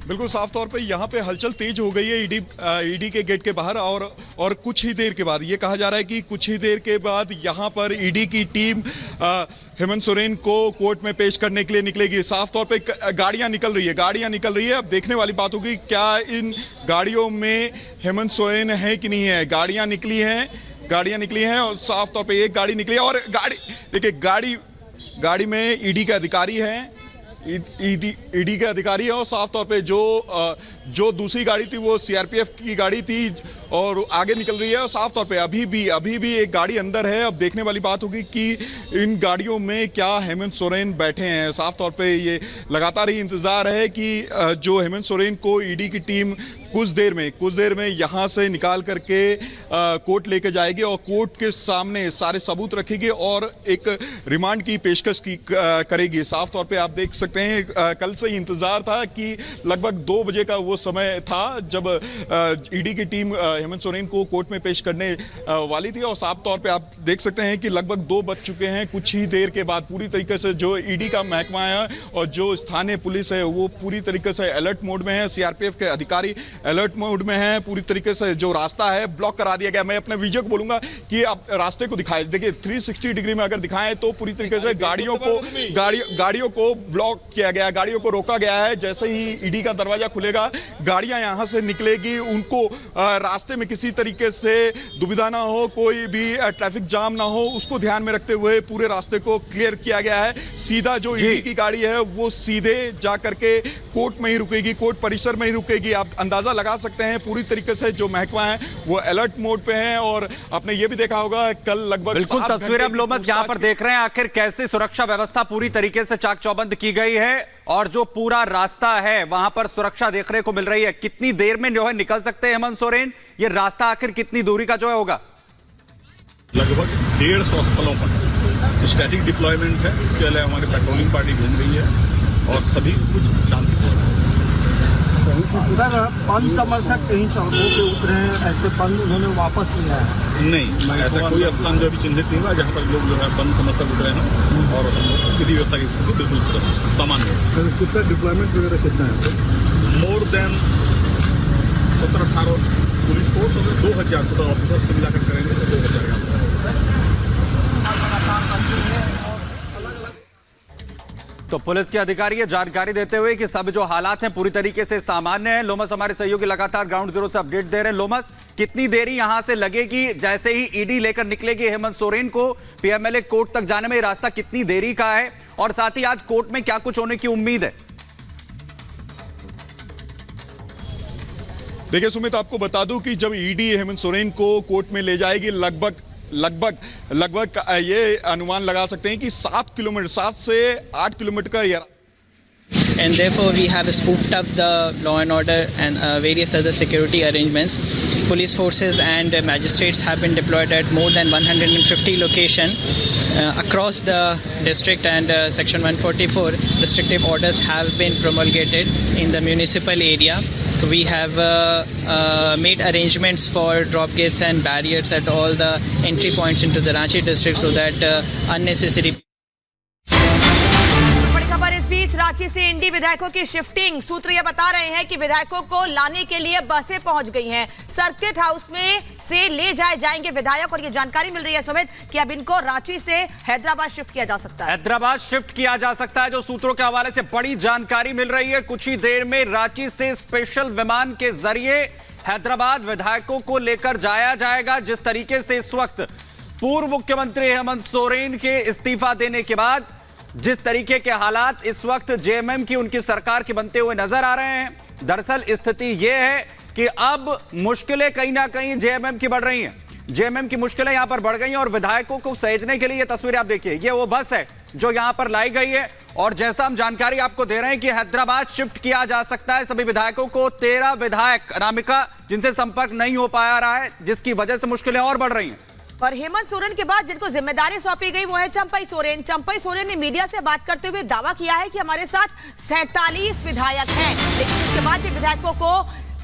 बिल्कुल साफ तौर पे यहाँ पे हलचल तेज हो गई है ईडी के गेट के बाहर और कुछ ही देर के बाद ये कहा जा रहा है कि कुछ ही देर के बाद यहाँ पर ईडी की टीम हेमंत सोरेन को कोर्ट में पेश करने के लिए निकलेगी। साफ तौर पे गाड़ियाँ निकल रही है। अब देखने वाली बात होगी क्या इन गाड़ियों में हेमंत सोरेन है कि नहीं है। गाड़ियाँ निकली हैं और साफ तौर पे एक गाड़ी निकली है और गाड़ी में ईडी के अधिकारी हैं। ईडी के अधिकारी है और साफ तौर पे जो दूसरी गाड़ी थी वो सीआरपीएफ की गाड़ी थी और आगे निकल रही है। और साफ तौर पे अभी भी एक गाड़ी अंदर है। अब देखने वाली बात होगी कि इन गाड़ियों में क्या हेमंत सोरेन बैठे हैं। साफ तौर पे ये लगातार ही इंतजार है कि जो हेमंत सोरेन को ईडी की टीम कुछ देर में यहाँ से निकाल करके कोर्ट लेके जाएगी और कोर्ट के सामने सारे सबूत रखेगी और एक रिमांड की पेशकश करेगी। साफ तौर पे आप देख सकते हैं कल से ही इंतजार था कि लगभग 2 बजे का वो समय था जब ईडी की टीम हेमंत सोरेन को कोर्ट में पेश करने वाली थी और साफ तौर पे आप देख सकते हैं कि लगभग 2 बज चुके हैं। कुछ ही देर के बाद पूरी तरीके से जो ईडी का महकमा है और जो स्थानीय पुलिस है वो पूरी तरीके से अलर्ट मोड में है। सीआरपीएफ के अधिकारी अलर्ट मोड में है। पूरी तरीके से जो रास्ता है ब्लॉक करा दिया गया। मैं अपने वीडियो को बोलूंगा कि आप रास्ते को दिखाएं। देखिए 360 डिग्री में अगर दिखाएं तो पूरी तरीके से गाड़ियों को ब्लॉक किया गया, गाड़ियों को रोका गया है। जैसे ही ईडी का दरवाजा खुलेगा गाड़ियां यहां से निकलेगी। उनको रास्ते में किसी तरीके से दुविधा ना हो, कोई भी ट्रैफिक जाम ना हो, उसको ध्यान में रखते हुए पूरे रास्ते को क्लियर किया गया है। सीधा जो ईडी की गाड़ी है वो सीधे जा करके कोर्ट में ही रुकेगी, कोर्ट परिसर में ही रुकेगी। आप अंदाजा लगा सकते हैं पूरी तरीके से जो महकमा है वो अलर्ट मोड पे है। और आपने ये भी देखा होगा कल लगभग बिल्कुल तस्वीरें अब लोमस यहां पर देख रहे हैं आखिर कैसे सुरक्षा व्यवस्था पूरी तरीके से चाक चौबंद की गई है और जो पूरा रास्ता है वहां पर सुरक्षा देखने को मिल रही है। कितनी देर में जो है निकल सकते हैं हेमंत सोरेन, ये रास्ता आखिर कितनी दूरी का जो है होगा? लगभग 150 स्थलों पर स्टैटिक डिप्लॉयमेंट है। इसके अलावा हमारी पेट्रोलिंग पार्टी घूम रही है और सभी कुछ शांतिपूर्ण है। सर पंथ समर्थक कहीं सड़कों पे उतरे हैं, ऐसे पंथ उन्होंने वापस लिया है? नहीं, ऐसा कोई स्थान जो अभी चिन्हित नहीं हुआ जहाँ पर लोग जो है पंथ समर्थक उतरे हैं और विधि व्यवस्था की स्थिति बिल्कुल सामान्य है। कितना डिप्लॉयमेंट वगैरह कितना है? मोर देन 17-18 पुलिस फोर्स और 2000 टोटल ऑफिसर से मिलाकर करेंगे तो 2000। तो पुलिस के अधिकारी ये जानकारी देते हुए कि सब जो हालात हैं पूरी तरीके से सामान्य है। लोमस हमारे सहयोगी लगातार ग्राउंड जीरो से अपडेट दे रहे हैं। लोमस, कितनी देरी यहां से लगेगी जैसे ही ईडी लेकर निकलेगी हेमंत सोरेन को पीएमएलए कोर्ट तक जाने में? ये रास्ता कितनी देरी का है और साथ ही आज कोर्ट में क्या कुछ होने की उम्मीद है? देखिए सुमित, आपको बता दूं कि जब ईडी हेमंत सोरेन को कोर्ट में ले जाएगी लगभग ये अनुमान लगा सकते हैं कि 7 से 8 किलोमीटर का ये। And therefore we have spoofed up the law and order and various other security arrangements. Police forces and magistrates have been deployed at more than 150 locations across the district, and section 144 restrictive orders have been promulgated in the municipal area. We have made arrangements for drop gates and barriers at all the entry points into the Ranchi district so that unnecessary Ranchi से इंडी विधायकों की shifting. सूत्र ये बता रहे हैं कि विधायकों को लाने के लिए बसें पहुंच गई हैं। सर्किट हाउस में से ले जाएंगे विधायक और ये जानकारी मिल रही है सुमित कि अब इनको रांची से हैदराबाद शिफ्ट किया जा सकता है। हैदराबाद शिफ्ट किया जा सकता है, जो सूत्रों के हवाले से बड़ी जानकारी मिल रही है। कुछ ही देर में रांची से स्पेशल विमान के जरिए हैदराबाद विधायकों को लेकर जाया जाएगा। जिस तरीके से इस वक्त पूर्व मुख्यमंत्री हेमंत सोरेन के इस्तीफा देने के बाद जिस तरीके के हालात इस वक्त जेएमएम की उनकी सरकार के बनते हुए नजर आ रहे हैं, दरअसल स्थिति यह है कि अब मुश्किलें कहीं ना कहीं जेएमएम की बढ़ रही हैं। जेएमएम की मुश्किलें यहां पर बढ़ गई हैं और विधायकों को सहेजने के लिए ये तस्वीरें आप देखिए, ये वो बस है जो यहां पर लाई गई है और जैसा हम जानकारी आपको दे रहे हैं कि हैदराबाद शिफ्ट किया जा सकता है सभी विधायकों को। 13 विधायक अनामिका जिनसे संपर्क नहीं हो पाया रहा है, जिसकी वजह से मुश्किलें और बढ़ रही हैं। और हेमंत सोरेन के बाद जिनको जिम्मेदारी सौंपी गई वो है चंपई सोरेन। चंपई सोरेन ने मीडिया से बात करते हुए दावा किया है कि हमारे साथ 47 विधायक हैं, लेकिन इसके बाद भी विधायकों को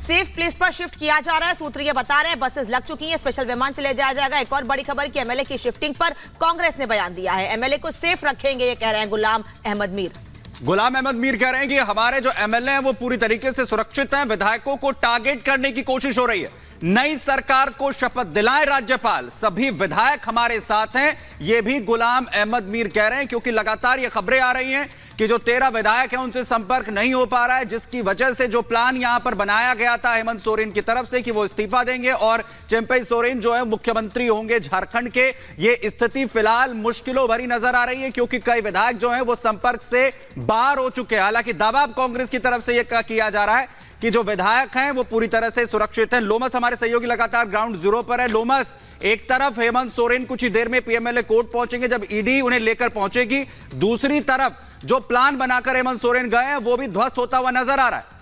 सेफ प्लेस पर शिफ्ट किया जा रहा है। सूत्र ये बता रहे हैं बसेस लग चुकी हैं, स्पेशल विमान से ले जाया जाएगा। एक और बड़ी खबर कि एमएलए की शिफ्टिंग पर कांग्रेस ने बयान दिया है। एमएलए को सेफ रखेंगे, ये कह रहे हैं गुलाम अहमद मीर। गुलाम अहमद मीर कह रहे हैं कि हमारे जो एमएलए हैं वो पूरी तरीके से सुरक्षित हैं, विधायकों को टारगेट करने की कोशिश हो रही है। नई सरकार को शपथ दिलाएं राज्यपाल, सभी विधायक हमारे साथ हैं, ये भी गुलाम अहमद मीर कह रहे हैं, क्योंकि लगातार ये खबरें आ रही हैं कि जो 13 विधायक हैं उनसे संपर्क नहीं हो पा रहा है, जिसकी वजह से जो प्लान यहां पर बनाया गया था हेमंत सोरेन की तरफ से कि वो इस्तीफा देंगे और चिंपई सोरेन जो है मुख्यमंत्री होंगे झारखंड के, ये स्थिति फिलहाल मुश्किलों भरी नजर आ रही है, क्योंकि कई विधायक जो हैं वो संपर्क से बाहर हो चुके हैं। हालांकि दावा कांग्रेस की तरफ से यह किया जा रहा है कि जो विधायक हैं वो पूरी तरह से सुरक्षित हैं। लोमस हमारे सहयोगी लगातार ग्राउंड जीरो पर है। लोमस, एक तरफ हेमंत सोरेन कुछ ही देर में पीएमएलए कोर्ट पहुंचेंगे जब ईडी उन्हें लेकर पहुंचेगी, दूसरी तरफ जो प्लान बनाकर हेमंत सोरेन गए हैं वो भी ध्वस्त होता हुआ नजर आ रहा है।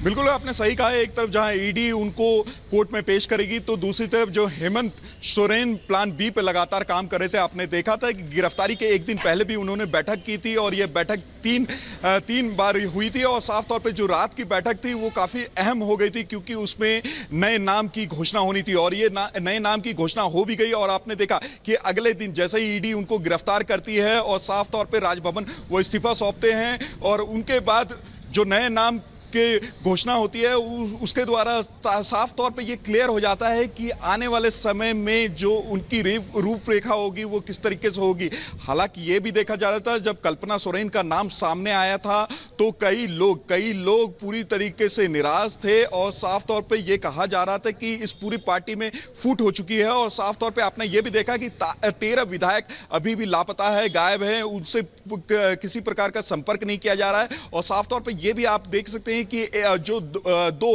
बिल्कुल आपने सही कहा है, एक तरफ जहां ईडी उनको कोर्ट में पेश करेगी तो दूसरी तरफ जो हेमंत सोरेन प्लान बी पे लगातार काम कर रहे थे। आपने देखा था कि गिरफ्तारी के एक दिन पहले भी उन्होंने बैठक की थी और यह बैठक तीन बार हुई थी और साफ तौर पे जो रात की बैठक थी वो काफ़ी अहम हो गई थी, क्योंकि उसमें नए नाम की घोषणा होनी थी और ये नए नाम की घोषणा हो भी गई। और आपने देखा कि अगले दिन जैसे ही ईडी उनको गिरफ्तार करती है और साफ तौर पर राजभवन वो इस्तीफा सौंपते हैं और उनके बाद जो नए नाम के घोषणा होती है उसके द्वारा साफ तौर पे ये क्लियर हो जाता है कि आने वाले समय में जो उनकी रूपरेखा होगी वो किस तरीके से होगी। हालांकि ये भी देखा जा रहा था जब कल्पना सोरेन का नाम सामने आया था तो कई लोग पूरी तरीके से निराश थे और साफ तौर पे ये कहा जा रहा था कि इस पूरी पार्टी में फूट हो चुकी है। और साफ तौर पे आपने ये भी देखा कि 13 विधायक अभी भी लापता है, गायब है, उनसे किसी प्रकार का संपर्क नहीं किया जा रहा है। और साफ तौर पे ये भी आप देख सकते हैं कि जो दो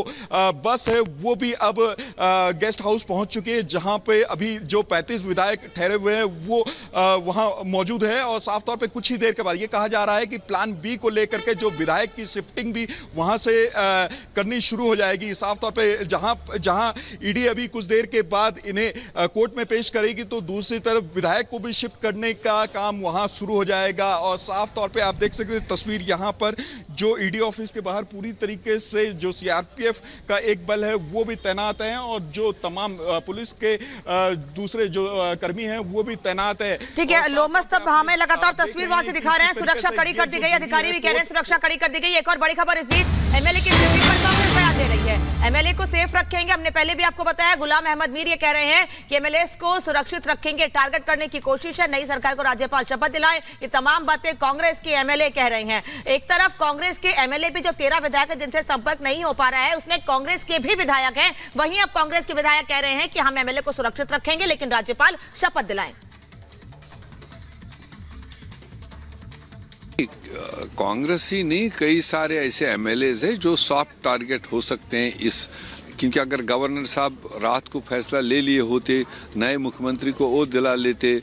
बस है वो भी अब गेस्ट हाउस पहुंच चुके हैं, जहां पे अभी जो 35 विधायक ठहरे हुए हैं वो वहां मौजूद है। और साफ तौर पे कुछ ही देर के बाद ये कहा जा रहा है कि प्लान बी को लेकर के जो विधायक की शिफ्टिंग भी वहां से करनी शुरू हो जाएगी। साफ तौर पे जहां ईडी अभी कुछ देर के बाद इन्हें कोर्ट में पेश करेगी तो दूसरी तरफ विधायक को भी शिफ्ट करने का काम वहां शुरू हो जाएगा। और साफ तौर पे आप देख सकते हैं तस्वीर यहां पर जो ईडी ऑफिस के बाहर पूरी तरीके से जो सीआरपीएफ का एक बल है वो भी तैनात है और जो तमाम पुलिस के दूसरे जो कर्मी हैं वो भी तैनात है। ठीक है लोमस, तब हमें लगातार तस्वीर वहां से दिखा रहे हैं, सुरक्षा कड़ी कर दी गई, अधिकारी भी कह रहे हैं सुरक्षा कड़ी कर दी गई। एक और बड़ी खबर इस बीच एमएलए की सेफ्टी पर कांग्रेस बयान दे रही है, एमएलए को सेफ रखेंगे। हमने पहले भी आपको बताया गुलाम अहमद मीर ये कह रहे हैं कि एमएलए को सुरक्षित रखेंगे, टारगेट करने की कोशिश है, नई सरकार को राज्यपाल शपथ दिलाए, ये तमाम बातें कांग्रेस के एमएलए कह रहे हैं। एक तरफ कांग्रेस के एमएलए भी जो 13 विधायक है जिनसे संपर्क नहीं हो पा रहा है उसमें कांग्रेस के भी विधायक हैं, वहीं अब कांग्रेस के विधायक कह रहे हैं कि हम एमएलए को सुरक्षित रखेंगे लेकिन राज्यपाल शपथ दिलाएं। कांग्रेस ही नहीं, कई सारे ऐसे एमएलएज हैं जो सॉफ्ट टारगेट हो सकते हैं इस, क्योंकि अगर गवर्नर साहब रात को फैसला ले लिए होते, नए मुख्यमंत्री को ओथ दिला लेते,